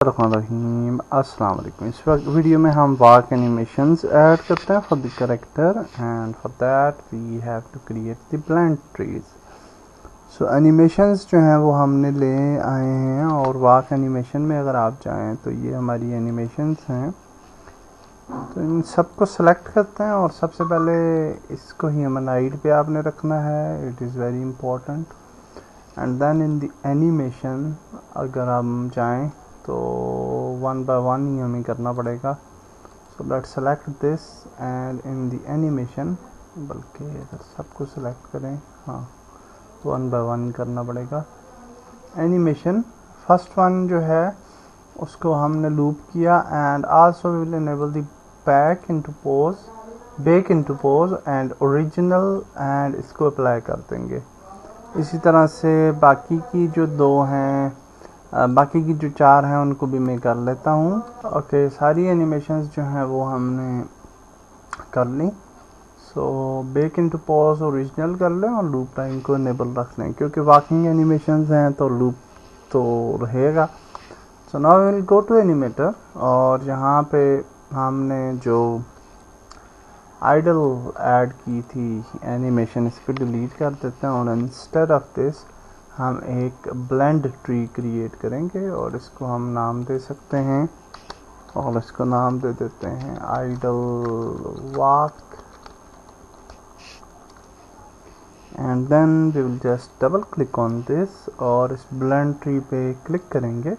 रहीम अस्सलाम वालेकुम। इस वक्त वीडियो में हम वाक एनिमेशंस ऐड करते हैं for the character and for that we have to create the blend trees. So animations जो हैं वो हमने ले आए हैं और वाक एनिमेशन में अगर आप जाएं तो ये हमारी एनिमेशंस हैं। तो इन सबको सेलेक्ट करते हैं और सबसे पहले इसको ह्यूमनॉइड पे आपने रखना है, it is very important. And then in the animation अगर हम जाएं तो वन बाय वन ही हमें करना पड़ेगा। So let's select this and in the animation, बल्कि अगर सबको सेलेक्ट करें, हाँ, वन बाय वन करना पड़ेगा। एनिमेशन फर्स्ट वन जो है उसको हमने लूप किया and also we will enable the bake into pose, bake into pose and original, and इसको अप्लाई कर देंगे। इसी तरह से बाकी की जो दो हैं, बाकी की जो चार हैं उनको भी मैं कर लेता हूँ। ओके, सारी एनिमेशंस जो हैं वो हमने कर ली। So back into pause original कर लें और लूप टाइम को इनेबल रख लें, क्योंकि वॉकिंग एनिमेशंस हैं तो लूप तो रहेगा। So now we will go to animator और यहाँ पे हमने जो आइडल ऐड की थी एनिमेशन, इसको डिलीट कर देते हैं और इंस्टेड ऑफ दिस हम एक ब्लेंड ट्री क्रिएट करेंगे और इसको हम नाम दे सकते हैं, और इसको नाम दे देते हैं idle walk. And then we will just double click on this और इस ब्लेंड ट्री पे क्लिक करेंगे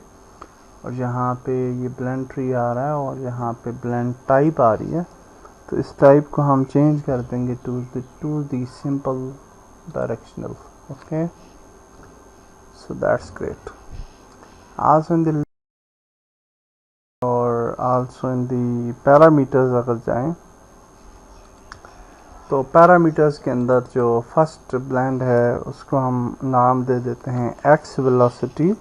और यहाँ पे ये ब्लेंड ट्री आ रहा है और यहाँ पे ब्लेंड टाइप आ रही है। तो इस टाइप को हम चेंज कर देंगे to the simple directional. Okay, so that's great. Also in the और also in the parameters अगर जाएं तो पैरामीटर्स के अंदर जो फर्स्ट ब्लेंड है उसको हम नाम दे देते हैं x वेलोसिटी,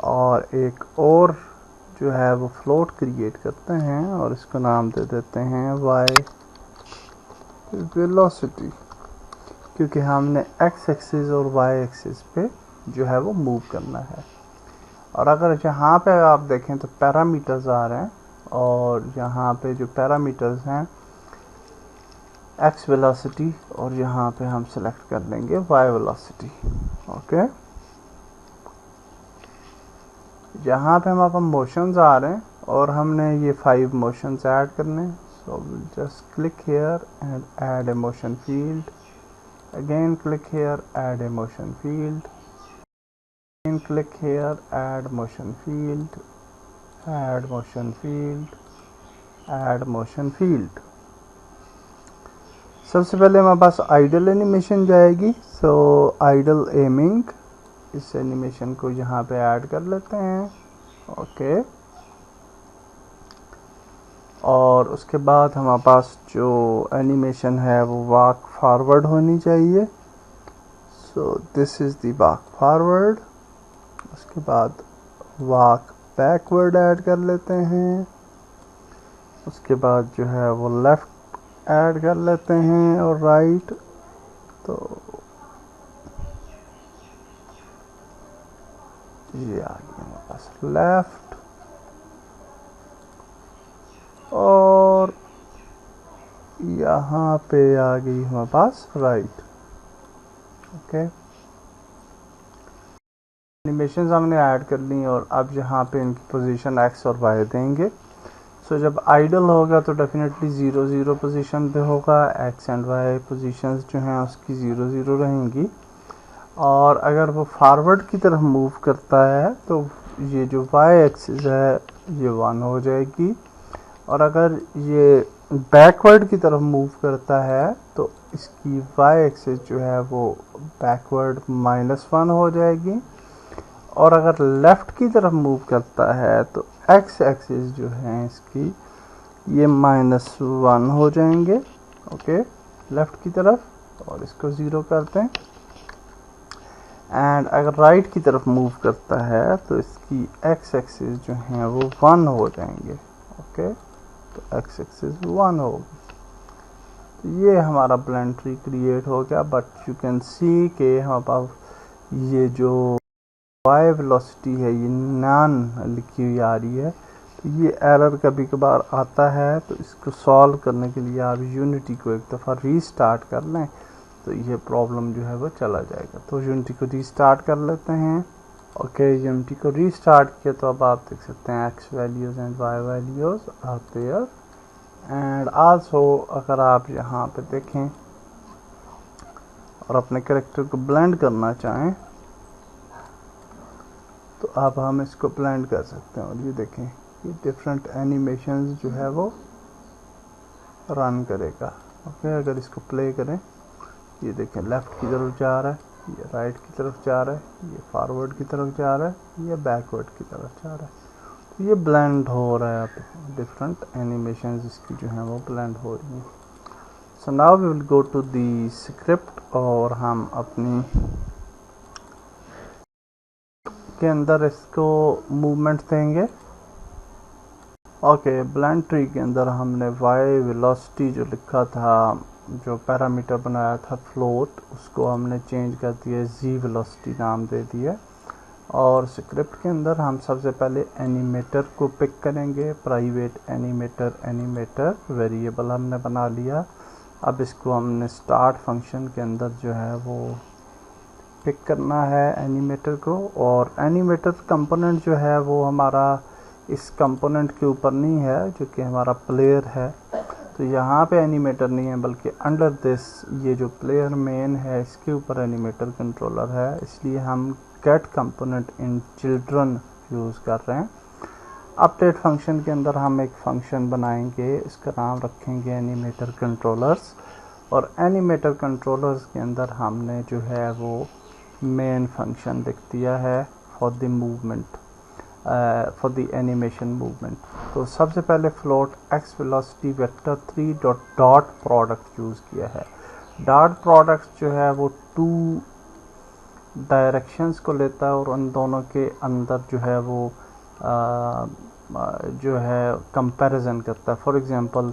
और एक और जो है वो फ्लोट क्रिएट करते हैं और इसको नाम दे देते हैं y वेलोसिटी, क्योंकि हमने x एक्सिस और y एक्सिस पे जो है वो मूव करना है। और अगर यहाँ पे आप देखें तो पैरामीटर्स आ रहे हैं और यहाँ पे जो पैरामीटर्स हैं x वेलोसिटी और यहाँ पे हम सेलेक्ट कर लेंगे y वेलोसिटी। ओके, यहाँ पे हमारे पास मोशंस आ रहे हैं और हमने ये 5 मोशंस ऐड करने हैं। So will just click here and add a motion field, again click here, add a motion field, again click here, add motion field, add motion field, add motion field। सबसे पहले हमारे पास idol animation जाएगी। सो idol aiming, इस animation को यहाँ पे add कर लेते हैं। ओके, और उसके बाद हमारे पास जो एनिमेशन है वो वॉक फॉरवर्ड होनी चाहिए। So this is the walk forward. उसके बाद वॉक बैकवर्ड ऐड कर लेते हैं। उसके बाद जो है वो लेफ़्ट ऐड कर लेते हैं और राइट। तो ये आ गया हमारे पास लेफ़्ट और यहाँ पे आ गई हमारे पास राइट। ओके, एनिमेशंस हमने ऐड कर ली और अब यहाँ पे इनकी पोजीशन x और y देंगे। सो जब आइडल होगा तो डेफिनेटली 0 0 पोजीशन पे होगा, x एंड y पोजीशंस जो हैं उसकी 0 0 रहेंगी। और अगर वो फॉरवर्ड की तरफ मूव करता है तो ये जो y एक्सिस है ये 1 हो जाएगी, और अगर ये बैकवर्ड की तरफ मूव करता है तो इसकी y एक्सिस जो है वो बैकवर्ड -1 हो जाएगी, और अगर लेफ़्ट की तरफ मूव करता है तो x एक्सिस जो है इसकी ये -1 हो जाएंगे। ओके, लेफ़्ट की तरफ, और इसको 0 करते हैं। एंड अगर राइट की तरफ मूव करता है तो इसकी x एक्सिस जो है वो 1 हो जाएंगे। ओके, तो x एक्सिस 1 होगी। तो ये हमारा ब्लेंड ट्री क्रिएट हो गया। बट यू कैन सी के हमारे पास ये जो y वेलोसिटी है ये नॉन लिखी हुई आ रही है, तो ये एरर कभी कभार आता है। तो इसको सॉल्व करने के लिए आप यूनिटी को एक दफ़ा रीस्टार्ट कर लें तो ये प्रॉब्लम जो है वो चला जाएगा। तो यूनिटी को रीस्टार्ट कर लेते हैं। ओके, यूनिटी को रीस्टार्ट किया तो अब आप देख सकते हैं x values and y values are there. And also अगर आप यहाँ पे देखें और अपने कैरेक्टर को ब्लेंड करना चाहें तो अब हम इसको ब्लेंड कर सकते हैं। और ये देखें, ये डिफरेंट एनिमेशंस जो है वो रन करेगा। ओके, अगर इसको प्ले करें, ये देखें लेफ़्ट की तरफ जा रहा है, ये राइट की तरफ जा रहा है, ये फॉरवर्ड की तरफ जा रहा है, ये बैकवर्ड की तरफ जा रहा है। तो ये ब्लेंड हो रहा है, अब डिफरेंट एनिमेशंस इसकी जो हैं वो ब्लेंड हो रही हैं। So now we will go to the script और हम अपनी के अंदर इसको मूवमेंट देंगे। ओके, ब्लेंड ट्री के अंदर हमने y वेलोसिटी जो लिखा था, जो पैरामीटर बनाया था फ्लोट, उसको हमने चेंज कर दिया, z वेलोसिटी नाम दे दिया। और स्क्रिप्ट के अंदर हम सबसे पहले एनिमेटर को पिक करेंगे, प्राइवेट एनिमेटर वेरिएबल हमने बना लिया। अब इसको हमने स्टार्ट फंक्शन के अंदर जो है वो पिक करना है एनिमेटर को। और एनिमेटर कंपोनेंट जो है वो हमारा इस कंपोनेंट के ऊपर नहीं है, जो कि हमारा प्लेयर है। तो यहाँ पे एनिमेटर नहीं है, बल्कि अंडर दिस ये जो प्लेयर मेन है इसके ऊपर एनिमेटर कंट्रोलर है। इसलिए हम get component in children use कर रहे हैं। अपडेट फंक्शन के अंदर हम एक फंक्शन बनाएंगे, इसका नाम रखेंगे एनिमेटर कंट्रोलर्स। और एनिमेटर कंट्रोलर्स के अंदर हमने जो है वो मेन फंक्शन लिख दिया है for the movement, for the animation movement. तो सबसे पहले float x velocity vector 3 dot product use किया है। डॉट प्रोडक्ट जो है वो 2 डायरेक्शंस को लेता है और उन दोनों के अंदर जो है वो जो है कंपैरिजन करता है। फॉर एग्जांपल,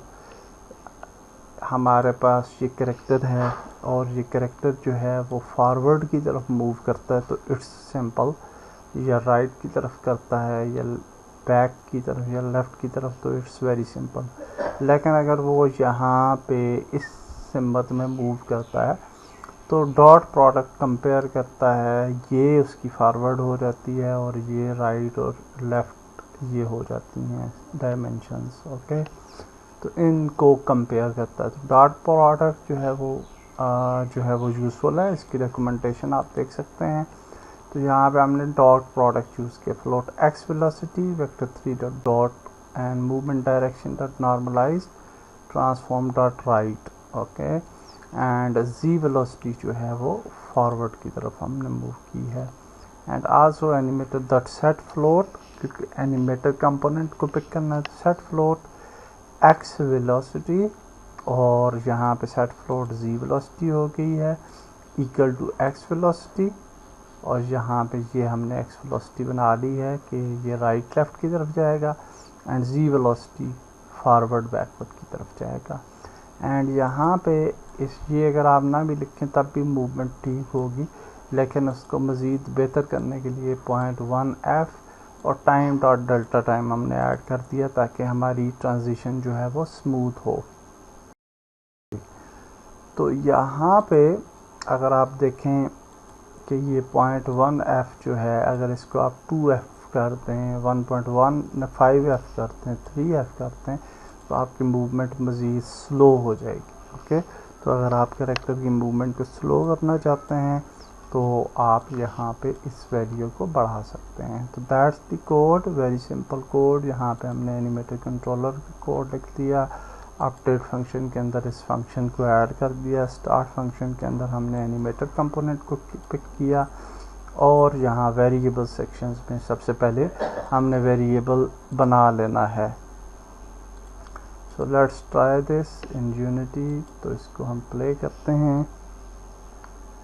हमारे पास ये कैरेक्टर है और ये कैरेक्टर जो है वो फॉरवर्ड की तरफ मूव करता है, तो इट्स सिंपल, या राइट की तरफ करता है या बैक की तरफ या लेफ़्ट की तरफ, तो इट्स वेरी सिंपल। लेकिन अगर वो यहाँ पे इस सिम्बत में मूव करता है तो डॉट प्रोडक्ट कंपेयर करता है, ये उसकी फॉरवर्ड हो जाती है और ये राइट और लेफ़्ट ये हो जाती हैं डायमेंशंस। ओके, तो इनको कंपेयर करता है। तो डॉट प्रोडक्ट जो है वो यूज़फुल है, इसकी रिकमेंडेशन आप देख सकते हैं। तो यहाँ पे हमने डॉट प्रोडक्ट यूज़ किया। Float x velocity vector 3 dot and movement direction dot normalize transform dot right. Okay, and z velocity जो है वो फॉरवर्ड की तरफ हमने मूव की है। And also animator dot set float, क्योंकि एनिमेटर कंपोनेंट को पिक करना है, तो सेट फ्लोट x वेलोसिटी, और यहाँ पे सेट फ्लोट z वेलोसिटी हो गई है इक्वल टू x वेलोसिटी। और यहाँ पे ये हमने x वेलोसिटी बना ली है कि ये राइट लेफ़्ट की तरफ जाएगा, and z velocity forward backward की तरफ जाएगा। एंड यहाँ पे ये अगर आप ना भी लिखें तब भी मूवमेंट ठीक होगी, लेकिन उसको मज़ीद बेहतर करने के लिए 0.1f और टाइम डॉट डेल्टा टाइम हमने ऐड कर दिया ताकि हमारी ट्रांजिशन जो है वो स्मूथ हो। तो यहाँ पे अगर आप देखें कि ये 0.1f जो है, अगर इसको आप 2f कर दें, 1.15f करते हैं, 3f करते हैं, तो आपकी मूवमेंट मज़ीद स्लो हो जाएगी। ओके, तो अगर आप कैरेक्टर की मूवमेंट को स्लो करना चाहते हैं तो आप यहाँ पे इस वैल्यू को बढ़ा सकते हैं। तो that's the code, very simple code. यहाँ पे हमने एनिमेटर कंट्रोलर का कोड लिख दिया, अपडेट फंक्शन के अंदर इस फंक्शन को ऐड कर दिया, स्टार्ट फंक्शन के अंदर हमने एनिमेटर कंपोनेंट को पिक किया, और यहाँ वेरिएबल सेक्शंस में सबसे पहले हमने वेरिएबल बना लेना है। So let's try this in unity. तो इसको हम प्ले करते हैं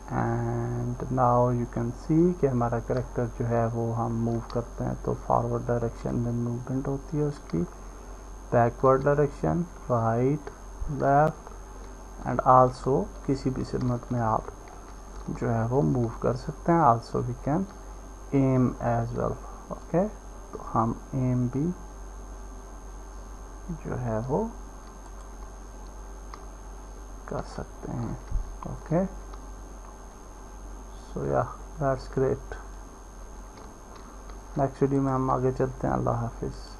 and now you can see कि हमारा कैरेक्टर जो है वो हम मूव करते हैं तो फॉरवर्ड डायरेक्शन में मूवमेंट होती है उसकी, backward direction, right, left, and also किसी भी सिमत में आप जो है वो मूव कर सकते हैं। Also we can aim as well. Okay, तो हम एम भी जो है वो कर सकते हैं। ओके, सो या दैट्स ग्रेट। नेक्स्ट वीडियो में हम आगे चलते हैं। अल्लाह हाफिज़।